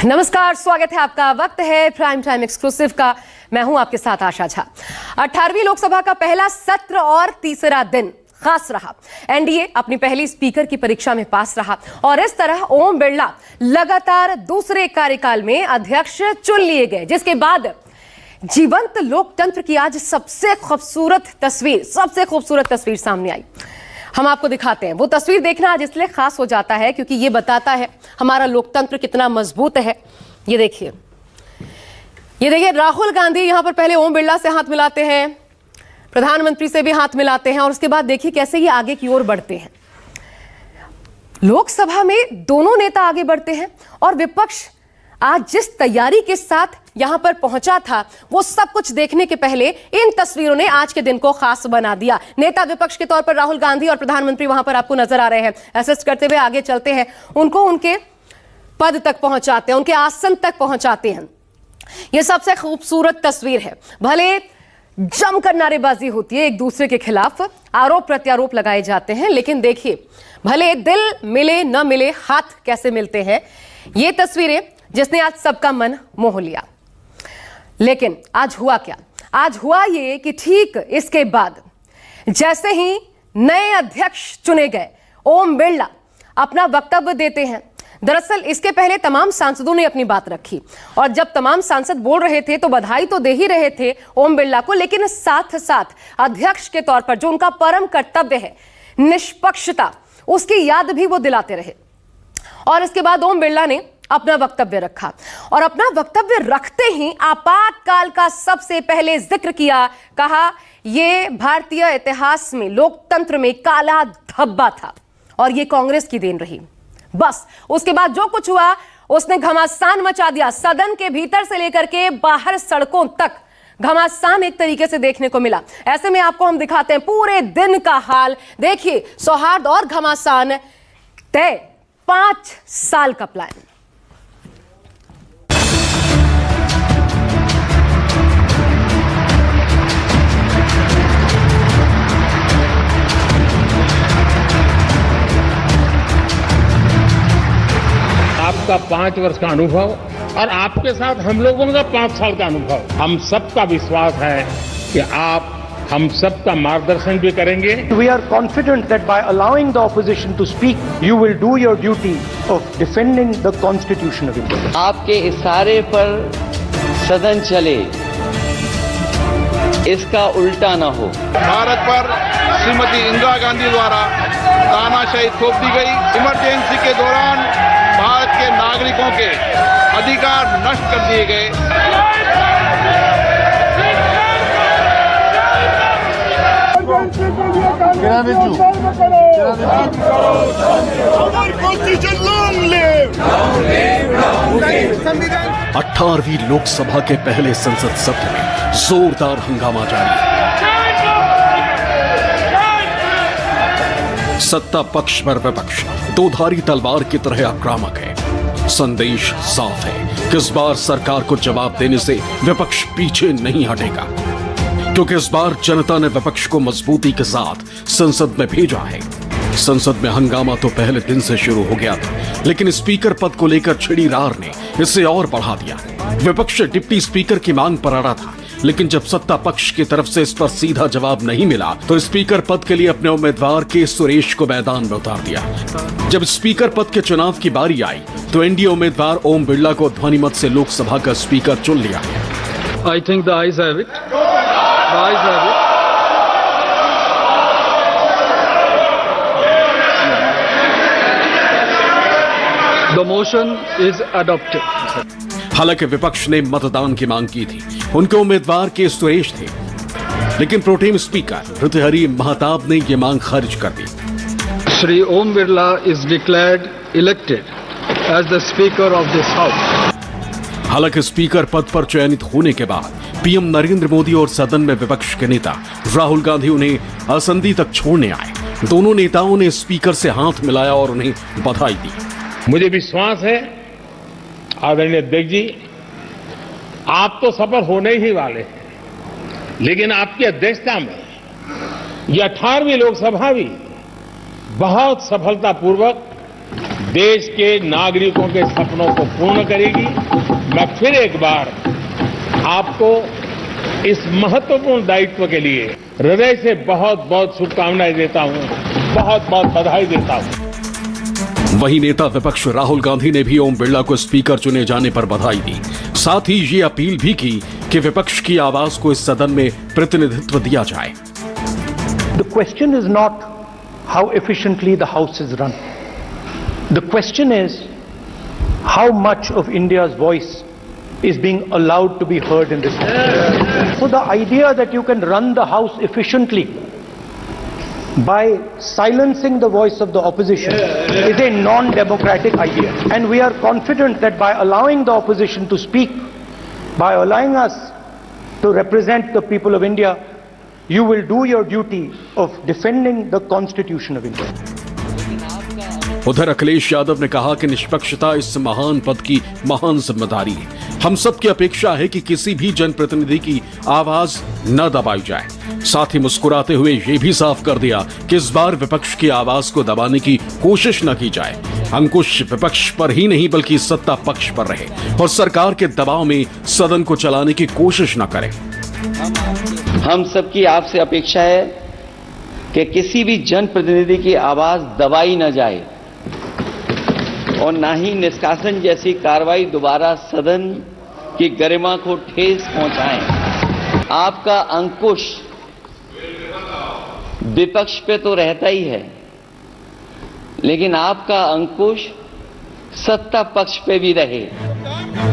नमस्कार, स्वागत है आपका। वक्त है प्राइम टाइम एक्सक्लूसिव का। मैं हूं आपके साथ आशा झा। 18वीं लोकसभा का पहला सत्र और तीसरा दिन खास रहा। एनडीए अपनी पहली स्पीकर की परीक्षा में पास रहा और इस तरह ओम बिरला लगातार दूसरे कार्यकाल में अध्यक्ष चुन लिए गए, जिसके बाद जीवंत लोकतंत्र की आज सबसे खूबसूरत तस्वीर सामने आई। हम आपको दिखाते हैं। वो तस्वीर देखना आज इसलिए खास हो जाता है क्योंकि ये बताता है हमारा लोकतंत्र कितना मजबूत है। ये देखिए राहुल गांधी यहां पर पहले ओम बिरला से हाथ मिलाते हैं, प्रधानमंत्री से भी हाथ मिलाते हैं और उसके बाद देखिए कैसे ये आगे की ओर बढ़ते हैं। लोकसभा में दोनों नेता आगे बढ़ते हैं और विपक्ष आज जिस तैयारी के साथ यहां पर पहुंचा था वो सब कुछ देखने के पहले इन तस्वीरों ने आज के दिन को खास बना दिया। नेता विपक्ष के तौर पर राहुल गांधी और प्रधानमंत्री वहां पर आपको नजर आ रहे हैं। असिस्ट करते हुए आगे चलते हैं, उनको उनके पद तक पहुंचाते हैं, उनके आसन तक पहुंचाते हैं। यह सबसे खूबसूरत तस्वीर है। भले जमकर नारेबाजी होती है, एक दूसरे के खिलाफ आरोप प्रत्यारोप लगाए जाते हैं, लेकिन देखिए भले दिल मिले न मिले हाथ कैसे मिलते हैं। ये तस्वीरें जिसने आज सबका मन मोह लिया। लेकिन आज हुआ क्या? आज हुआ ये कि ठीक इसके बाद जैसे ही नए अध्यक्ष चुने गए, ओम बिरला अपना वक्तव्य देते हैं। दरअसल इसके पहले तमाम सांसदों ने अपनी बात रखी और जब तमाम सांसद बोल रहे थे तो बधाई तो दे ही रहे थे ओम बिरला को, लेकिन साथ साथ अध्यक्ष के तौर पर जो उनका परम कर्तव्य है निष्पक्षता, उसकी याद भी वो दिलाते रहे। और इसके बाद ओम बिरला ने अपना वक्तव्य रखा और अपना वक्तव्य रखते ही आपातकाल का सबसे पहले जिक्र किया। कहा यह भारतीय इतिहास में लोकतंत्र में काला धब्बा था और यह कांग्रेस की देन रही। बस उसके बाद जो कुछ हुआ उसने घमासान मचा दिया। सदन के भीतर से लेकर के बाहर सड़कों तक घमासान एक तरीके से देखने को मिला। ऐसे में आपको हम दिखाते हैं पूरे दिन का हाल। देखिए सौहार्द और घमासान तय 5 साल का प्लान। आपका 5 वर्ष का अनुभव और आपके साथ हम लोगों का 5 साल का अनुभव, हम सबका विश्वास है कि आप हम सबका मार्गदर्शन भी करेंगे। We are confident that by allowing the opposition to speak, you will do your duty of defending the Constitution of India. आपके इशारे पर सदन चले, इसका उल्टा न हो। भारत पर श्रीमती इंदिरा गांधी द्वारा तानाशाही थोप दी गई। इमरजेंसी के दौरान भारत के नागरिकों के अधिकार नष्ट कर दिए गए। संविधान 18वीं लोकसभा के पहले संसद सत्र में जोरदार हंगामा जारी है। सत्ता पक्ष पर विपक्ष दोधारी तलवार की तरह आक्रामक है। संदेश साफ है कि इस बार सरकार को जवाब देने से विपक्ष पीछे नहीं हटेगा, क्योंकि इस बार जनता ने विपक्ष को मजबूती के साथ संसद में भेजा है। संसद में हंगामा तो पहले दिन से शुरू हो गया था, लेकिन स्पीकर पद को लेकर छिड़ी रार ने इसे और बढ़ा दिया। विपक्ष डिप्टी स्पीकर की मांग पर अड़ा था, लेकिन जब सत्ता पक्ष की तरफ से इस पर सीधा जवाब नहीं मिला तो स्पीकर पद के लिए अपने उम्मीदवार के सुरेश को मैदान में उतार दिया। जब स्पीकर पद के चुनाव की बारी आई तो एनडीए उम्मीदवार ओम बिरला को ध्वनिमत से लोकसभा का स्पीकर चुन लिया गया। I think the ayes have it. The ayes have it. The motion is adopted. हालांकि विपक्ष ने मतदान की मांग की थी, उनके उम्मीदवार के सुरेश थे, लेकिन प्रोटेम स्पीकर ऋतुहरि महताब ने यह मांग खारिज कर दी। Shri Om Birla is declared elected as the Speaker of this House. हालांकि स्पीकर पद पर चयनित होने के बाद पीएम नरेंद्र मोदी और सदन में विपक्ष के नेता राहुल गांधी उन्हें आसंदी तक छोड़ने आए। दोनों नेताओं ने स्पीकर से हाथ मिलाया और उन्हें बधाई दी। मुझे विश्वास है आदरणीय अध्यक्ष जी, आप तो सफल होने ही वाले हैं, लेकिन आपकी अध्यक्षता में यह 18वीं लोकसभा भी बहुत सफलतापूर्वक देश के नागरिकों के सपनों को पूर्ण करेगी। मैं फिर एक बार आपको इस महत्वपूर्ण दायित्व के लिए हृदय से बहुत बहुत शुभकामनाएं देता हूं, बहुत बहुत बधाई देता हूं। वहीं नेता विपक्ष राहुल गांधी ने भी ओम बिरला को स्पीकर चुने जाने पर बधाई दी। साथ ही ये अपील भी की कि विपक्ष की आवाज को इस सदन में प्रतिनिधित्व दिया जाए। The question is not how efficiently the House is run. The question is how much of India's voice is being allowed to be heard in this House. So the idea that you can run the House efficiently by silencing the voice of the opposition is a non-democratic idea. And we are confident that by allowing the opposition to speak, by allowing us to represent the people of India, you will do your duty of defending the Constitution of India. उधर अखिलेश यादव ने कहा कि निष्पक्षता इस महान पद की महान जिम्मेदारी है। हम सबकी अपेक्षा है कि किसी भी जनप्रतिनिधि की आवाज न दबाई जाए। साथ ही मुस्कुराते हुए ये भी साफ कर दिया कि इस बार विपक्ष की आवाज को दबाने की कोशिश न की जाए। अंकुश विपक्ष पर ही नहीं बल्कि सत्ता पक्ष पर रहे और सरकार के दबाव में सदन को चलाने की कोशिश न करें। हम सबकी आपसे अपेक्षा है कि किसी भी जनप्रतिनिधि की आवाज दबाई न जाए और ना ही निष्कासन जैसी कार्रवाई दोबारा सदन की गरिमा को ठेस पहुंचाएं। आपका अंकुश विपक्ष पे तो रहता ही है, लेकिन आपका अंकुश सत्ता पक्ष पे भी रहे।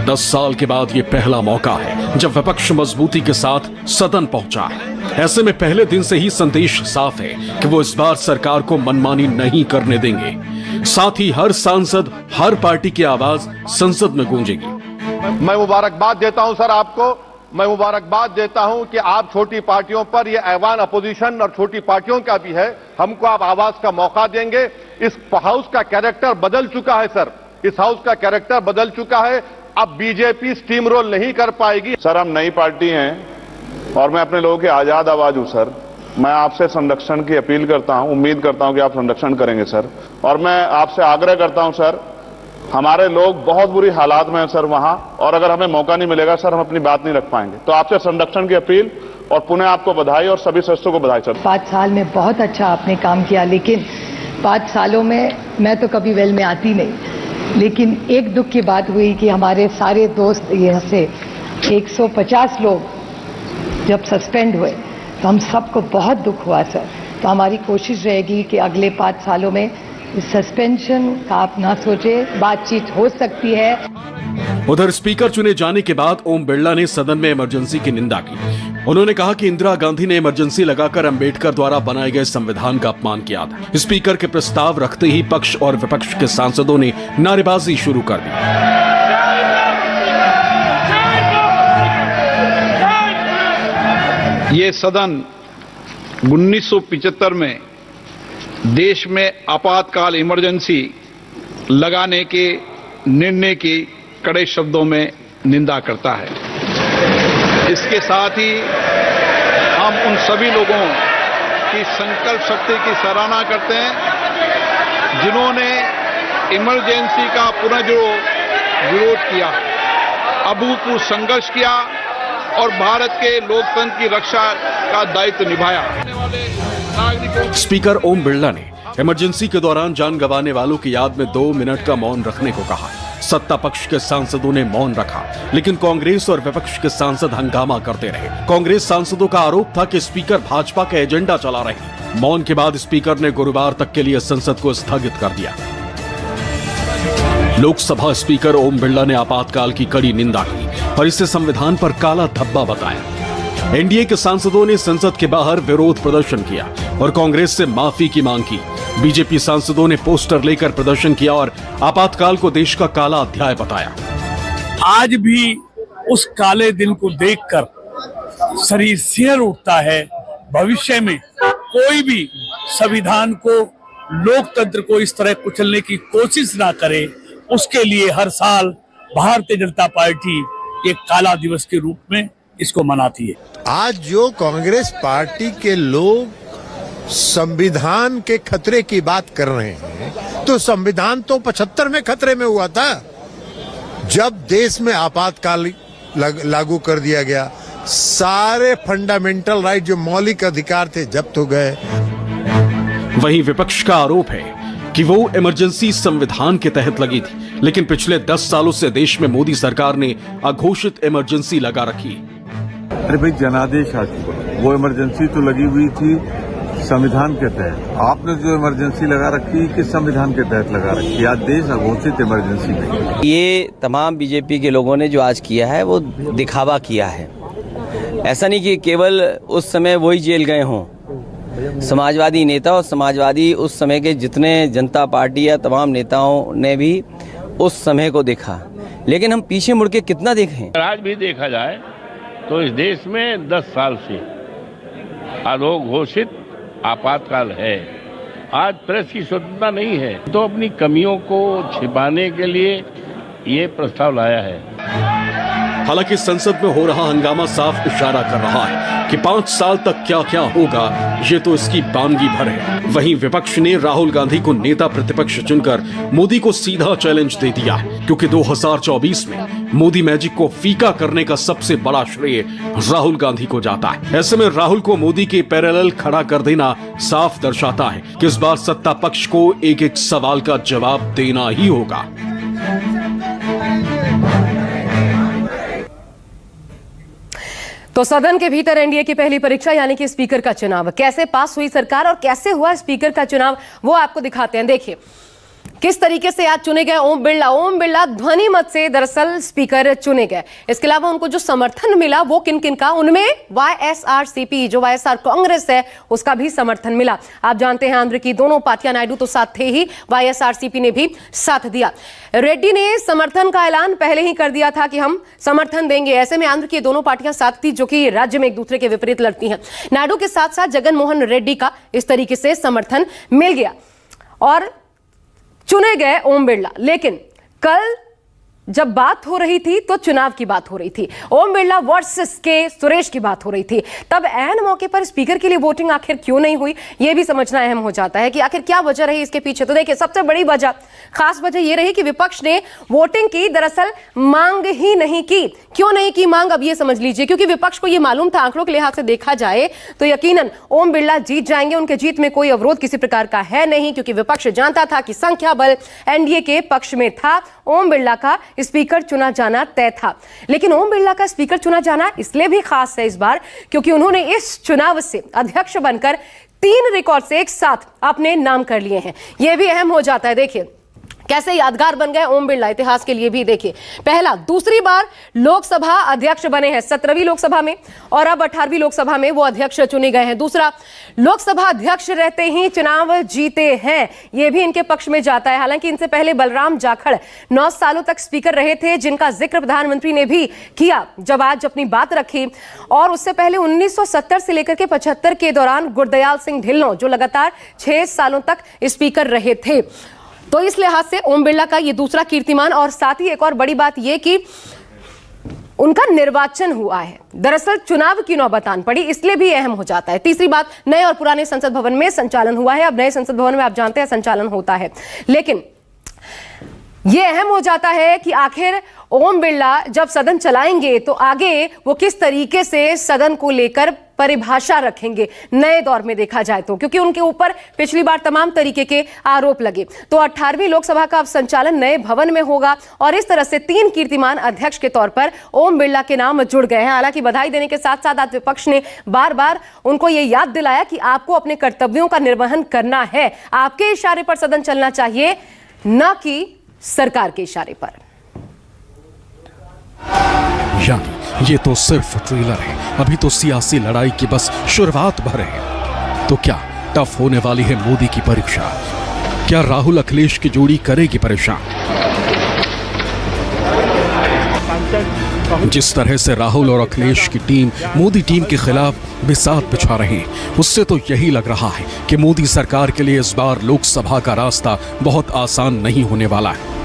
10 साल के बाद ये पहला मौका है जब विपक्ष मजबूती के साथ सदन पहुंचा है। ऐसे में पहले दिन से ही संदेश साफ है कि वो इस बार सरकार को मनमानी नहीं करने देंगे। साथ ही हर सांसद, हर पार्टी की आवाज संसद में गूंजेगी। मैं मुबारकबाद देता हूं सर आपको। मैं मुबारकबाद देता हूं कि आप छोटी पार्टियों पर, यह ऐवान अपोजिशन और छोटी पार्टियों का भी है, हमको आप आवाज का मौका देंगे। इस हाउस का कैरेक्टर बदल चुका है सर, इस हाउस का कैरेक्टर बदल चुका है। अब बीजेपी स्टीम रोल नहीं कर पाएगी। सर हम नई पार्टी हैं और मैं अपने लोगों की आजाद आवाज हूं सर। मैं आपसे संरक्षण की अपील करता हूं, उम्मीद करता हूं कि आप संरक्षण करेंगे सर। और मैं आपसे आग्रह करता हूं सर, हमारे लोग बहुत बुरी हालात में हैं सर वहां, और अगर हमें मौका नहीं मिलेगा सर हम अपनी बात नहीं रख पाएंगे। तो आपसे संरक्षण की अपील और पुनः आपको बधाई और सभी सदस्यों को बधाई सर। 5 साल में बहुत अच्छा आपने काम किया, लेकिन 5 सालों में मैं तो कभी वेल में आती नहीं, लेकिन एक दुख की बात हुई कि हमारे सारे दोस्त यहाँ से 150 लोग जब सस्पेंड हुए तो हम सबको बहुत दुख हुआ सर। तो हमारी कोशिश रहेगी कि अगले 5 सालों में इस सस्पेंशन का आप ना सोचे, बातचीत हो सकती है। उधर स्पीकर चुने जाने के बाद ओम बिरला ने सदन में इमरजेंसी की निंदा की। उन्होंने कहा कि इंदिरा गांधी ने इमरजेंसी लगाकर अंबेडकर द्वारा बनाए गए संविधान का अपमान किया था। स्पीकर के प्रस्ताव रखते ही पक्ष और विपक्ष के सांसदों ने नारेबाजी शुरू कर दी। ये सदन 1975 में देश में आपातकाल इमरजेंसी लगाने के निर्णय की कड़े शब्दों में निंदा करता है। इसके साथ ही हम उन सभी लोगों की संकल्प शक्ति की सराहना करते हैं जिन्होंने इमरजेंसी का पुनः जो विरोध किया, अभूतपूर्व संघर्ष किया और भारत के लोकतंत्र की रक्षा का दायित्व निभाया। स्पीकर ओम बिरला ने इमरजेंसी के दौरान जान गंवाने वालों की याद में 2 मिनट का मौन रखने को कहा। सत्ता पक्ष के सांसदों ने मौन रखा, लेकिन कांग्रेस और विपक्ष के सांसद हंगामा करते रहे। कांग्रेस सांसदों का आरोप था कि स्पीकर भाजपा का एजेंडा चला रहे। मौन के बाद स्पीकर ने गुरुवार तक के लिए संसद को स्थगित कर दिया। लोकसभा स्पीकर ओम बिरला ने आपातकाल की कड़ी निंदा की और इसे संविधान पर काला धब्बा बताया। एनडीए के सांसदों ने संसद के बाहर विरोध प्रदर्शन किया और कांग्रेस से माफी की मांग की। बीजेपी सांसदों ने पोस्टर लेकर प्रदर्शन किया और आपातकाल को देश का काला अध्याय बताया। आज भी उस काले दिन को देखकर शरीर सिहर उठता है। भविष्य में कोई भी संविधान को, लोकतंत्र को इस तरह कुचलने की कोशिश ना करे, उसके लिए हर साल भारतीय जनता पार्टी एक काला दिवस के रूप में इसको मनाती है। आज जो कांग्रेस पार्टी के लोग संविधान के खतरे की बात कर रहे हैं तो संविधान तो 75 में खतरे में हुआ था जब देश में आपातकाल लागू कर दिया गया। सारे फंडामेंटल राइट जो मौलिक अधिकार थे जब्त हो गए। वहीं विपक्ष का आरोप है कि वो इमरजेंसी संविधान के तहत लगी थी, लेकिन पिछले 10 सालों से देश में मोदी सरकार ने अघोषित इमरजेंसी लगा रखी। अरे भाई, जनादेश आ चुका, वो इमरजेंसी तो लगी हुई थी संविधान के तहत। आपने जो इमरजेंसी लगा रखी किस संविधान के तहत लगा रखी? आज देश अघोषित इमरजेंसी में। ये तमाम बीजेपी के लोगों ने जो आज किया है वो दिखावा किया है। ऐसा नहीं कि केवल उस समय वही जेल गए हों। समाजवादी नेता और समाजवादी उस समय के जितने जनता पार्टी या तमाम नेताओं ने भी उस समय को देखा, लेकिन हम पीछे मुड़ के कितना देखें। आज भी देखा जाए तो इस देश में 10 साल से अघोषित आपातकाल है। आज प्रेस की स्वतंत्रता नहीं है तो अपनी कमियों को छिपाने के लिए ये प्रस्ताव लाया है। हालांकि संसद में हो रहा हंगामा साफ इशारा कर रहा है कि 5 साल तक क्या क्या होगा ये तो इसकी बानगी भर है। वहीं विपक्ष ने राहुल गांधी को नेता प्रतिपक्ष चुनकर मोदी को सीधा चैलेंज दे दिया है, क्योंकि 2024 में मोदी मैजिक को फीका करने का सबसे बड़ा श्रेय राहुल गांधी को जाता है। ऐसे में राहुल को मोदी के पैरेलल खड़ा कर देना साफ दर्शाता है कि इस बार सत्ता पक्ष को एक एक सवाल का जवाब देना ही होगा। तो सदन के भीतर एनडीए की पहली परीक्षा यानी कि स्पीकर का चुनाव। कैसे पास हुई सरकार और कैसे हुआ स्पीकर का चुनाव वो आपको दिखाते हैं। देखिए किस तरीके से आज चुने गए ओम बिरला ध्वनि मत से दरअसल स्पीकर चुने गए। इसके अलावा उनको जो समर्थन मिला वो किन किन का, उनमें वाईएसआरसीपी जो वाईएसआर कांग्रेस है उसका भी समर्थन मिला। आप जानते हैं आंध्र की दोनों पार्टियां, नायडू तो साथ थे ही, वाईएसआरसीपी ने भी साथ दिया। रेड्डी ने समर्थन का ऐलान पहले ही कर दिया था कि हम समर्थन देंगे। ऐसे में आंध्र की दोनों पार्टियां साथ थी जो कि राज्य में एक दूसरे के विपरीत लड़ती हैं। नायडू के साथ साथ जगन मोहन रेड्डी का इस तरीके से समर्थन मिल गया और चुने गए ओम बिरला। लेकिन कल जब बात हो रही थी तो चुनाव की बात हो रही थी, ओम बिरला वर्सेस के सुरेश की बात हो रही थी। तब ऐन मौके पर स्पीकर के लिए वोटिंग आखिर क्यों नहीं हुई, यह भी समझना अहम हो जाता है कि आखिर क्या वजह रही इसके पीछे। तो देखिए सबसे बड़ी वजह, खास वजह यह रही कि विपक्ष ने वोटिंग की दरअसल मांग ही नहीं की। क्यों नहीं की मांग, अब यह समझ लीजिए। क्योंकि विपक्ष को यह मालूम था, आंकड़ों के लिहाज से देखा जाए तो यकीनन ओम बिरला जीत जाएंगे, उनके जीत में कोई अवरोध किसी प्रकार का है नहीं, क्योंकि विपक्ष जानता था कि संख्या बल एनडीए के पक्ष में था। ओम बिरला का स्पीकर चुना जाना तय था। लेकिन ओम बिरला का स्पीकर चुना जाना इसलिए भी खास है इस बार क्योंकि उन्होंने इस चुनाव से अध्यक्ष बनकर 3 रिकॉर्ड से एक साथ अपने नाम कर लिए हैं। यह भी अहम हो जाता है। देखिए कैसे यादगार बन गए ओम बिरला, इतिहास के लिए भी। देखिए पहला, दूसरी बार लोकसभा अध्यक्ष बने हैं 17वीं लोकसभा में और अब 18वीं लोकसभा में वो अध्यक्ष चुने गए हैं। दूसरा, लोकसभा अध्यक्ष रहते ही चुनाव जीते हैं, ये भी इनके पक्ष में जाता है। हालांकि इनसे पहले बलराम जाखड़ 9 सालों तक स्पीकर रहे थे, जिनका जिक्र प्रधानमंत्री ने भी किया जब आज अपनी बात रखी। और उससे पहले 1970 से लेकर के 75 के दौरान गुरदयाल सिंह ढिल्लों जो लगातार 6 सालों तक स्पीकर रहे थे। तो इस लिहाज से ओम बिरला का ये दूसरा कीर्तिमान। और साथ ही एक और बड़ी बात यह कि उनका निर्वाचन हुआ है, दरअसल चुनाव की नौबत आन पड़ी, इसलिए भी अहम हो जाता है। तीसरी बात, नए और पुराने संसद भवन में संचालन हुआ है। अब नए संसद भवन में आप जानते हैं संचालन होता है, लेकिन यह अहम हो जाता है कि आखिर ओम बिरला जब सदन चलाएंगे तो आगे वो किस तरीके से सदन को लेकर परिभाषा रखेंगे नए दौर में देखा जाए तो, क्योंकि उनके ऊपर पिछली बार तमाम तरीके के आरोप लगे। तो 18वीं लोकसभा का अब संचालन नए भवन में होगा और इस तरह से 3 कीर्तिमान अध्यक्ष के तौर पर ओम बिरला के नाम जुड़ गए हैं। हालांकि बधाई देने के साथ साथ आज विपक्ष ने बार बार उनको यह याद दिलाया कि आपको अपने कर्तव्यों का निर्वहन करना है, आपके इशारे पर सदन चलना चाहिए, न कि सरकार के इशारे पर। यानी ये तो सिर्फ ट्रेलर है, अभी तो सियासी लड़ाई की बस शुरुआत भर है। तो क्या टफ होने वाली है मोदी की परीक्षा? क्या राहुल अखिलेश की जोड़ी करेगी परेशान? जिस तरह से राहुल और अखिलेश की टीम मोदी टीम के खिलाफ बिसात बिछा रहे हैं, उससे तो यही लग रहा है कि मोदी सरकार के लिए इस बार लोकसभा का रास्ता बहुत आसान नहीं होने वाला है।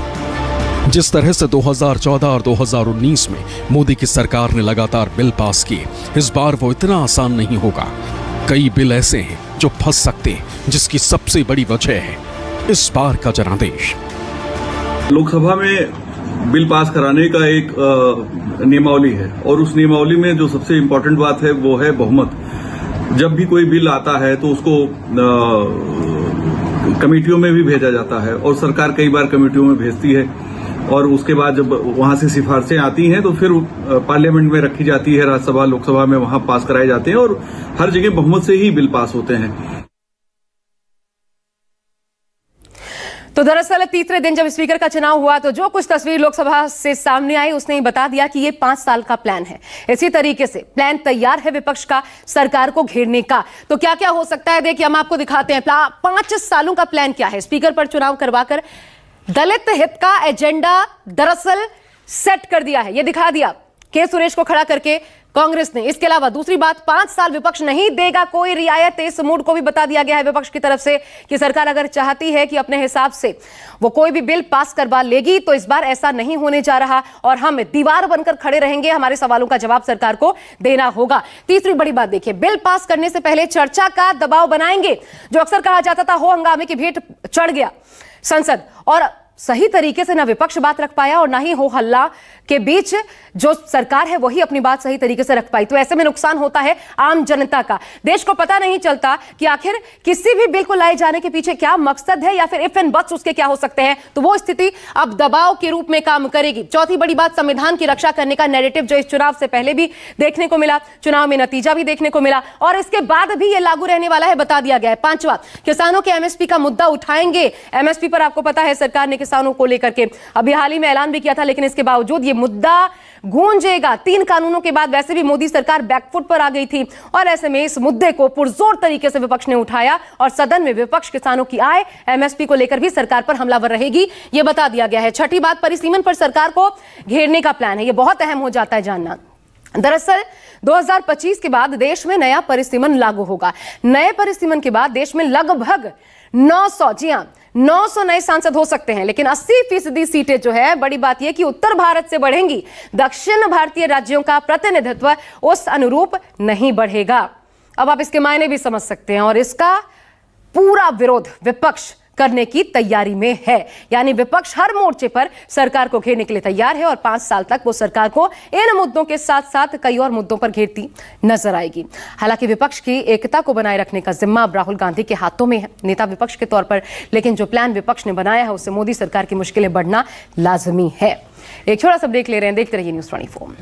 जिस तरह से 2014 और 2019 में मोदी की सरकार ने लगातार बिल पास किए, इस बार वो इतना आसान नहीं होगा। कई बिल ऐसे हैं जो फंस सकते हैं, जिसकी सबसे बड़ी वजह है इस बार का जनादेश। लोकसभा में बिल पास कराने का एक नियमावली है और उस नियमावली में जो सबसे इम्पोर्टेंट बात है वो है बहुमत। जब भी कोई बिल आता है तो उसको कमेटियों में भी भेजा जाता है और सरकार कई बार कमेटियों में भेजती है और उसके बाद जब वहां से सिफारिशें आती हैं तो फिर पार्लियामेंट में रखी जाती है, राज्यसभा लोकसभा में वहां पास कराए जाते हैं और हर जगह बहुमत से ही बिल पास होते हैं। तो दरअसल तीसरे दिन जब स्पीकर का चुनाव हुआ तो जो कुछ तस्वीर लोकसभा से सामने आई उसने ही बता दिया कि ये 5 साल का प्लान है। इसी तरीके से प्लान तैयार है विपक्ष का सरकार को घेरने का। तो क्या क्या हो सकता है देखिए हम आपको दिखाते हैं 5 सालों का प्लान क्या है। स्पीकर पर चुनाव करवाकर दलित हित का एजेंडा दरअसल सेट कर दिया है, ये दिखा दिया के सुरेश को खड़ा करके कांग्रेस ने। इसके अलावा दूसरी बात 5 साल विपक्ष नहीं देगा कोई रियायत। इस मूड को भी बता दिया गया है विपक्ष की तरफ से कि सरकार अगर चाहती है कि अपने हिसाब से वो कोई भी बिल पास करवा लेगी तो इस बार ऐसा नहीं होने जा रहा और हम दीवार बनकर खड़े रहेंगे, हमारे सवालों का जवाब सरकार को देना होगा। तीसरी बड़ी बात देखिए, बिल पास करने से पहले चर्चा का दबाव बनाएंगे। जो अक्सर कहा जाता था हो हंगामे की भेंट चढ़ गया संसद और सही तरीके से ना विपक्ष बात रख पाया और ना ही हो हल्ला के बीच जो सरकार है वही अपनी बात सही तरीके से रख पाई। तो ऐसे में नुकसान होता है आम जनता का। देश को पता नहीं चलता कि आखिर किसी भी बिल को लाए जाने के पीछे क्या मकसद है या फिर इफ एंड बट्स उसके क्या हो सकते हैं। तो वो स्थिति अब दबाव के रूप में काम करेगी। चौथी बड़ी बात, संविधान की रक्षा करने का नैरेटिव जो इस चुनाव से पहले भी देखने को मिला, चुनाव में नतीजा भी देखने को मिला और इसके बाद भी ये लागू रहने वाला है, बता दिया गया है। पांचवा, किसानों के एमएसपी का मुद्दा उठाएंगे। एमएसपी पर आपको पता है सरकार ने किसानों को लेकर के अभी हाल ही में ऐलान भी किया था, लेकिन इसके बावजूद ये मुद्दा गूंजेगा। 3 कानूनों के बाद वैसे भी मोदी सरकार बैकफुट पर आ गई थी और ऐसे में इस मुद्दे को पुरजोर तरीके से विपक्ष ने उठाया और सदन में विपक्ष किसानों की आय, एमएसपी को लेकर भी सरकार पर हमलावर रहेगी, यह बता दिया गया है। छठी बात, परिसीमन पर सरकार को घेरने का प्लान है। यह बहुत अहम हो जाता है जानना। दरअसल 2025 के बाद देश में नया परिसीमन लागू होगा। नए परिसीमन के बाद देश में लगभग 900, जी हां 900 नए सांसद हो सकते हैं, लेकिन 80% सीटें जो है, बड़ी बात यह कि उत्तर भारत से बढ़ेंगी। दक्षिण भारतीय राज्यों का प्रतिनिधित्व उस अनुरूप नहीं बढ़ेगा। अब आप इसके मायने भी समझ सकते हैं और इसका पूरा विरोध विपक्ष करने की तैयारी में है। यानी विपक्ष हर मोर्चे पर सरकार को घेरने के लिए तैयार है और 5 साल तक वो सरकार को इन मुद्दों के साथ साथ कई और मुद्दों पर घेरती नजर आएगी। हालांकि विपक्ष की एकता को बनाए रखने का जिम्मा अब राहुल गांधी के हाथों में है, नेता विपक्ष के तौर पर, लेकिन जो प्लान विपक्ष ने बनाया है उससे मोदी सरकार की मुश्किलें बढ़ना लाजमी है। एक छोटा सा ब्रेक ले रहे हैं, देखते रहिए न्यूज़ 24।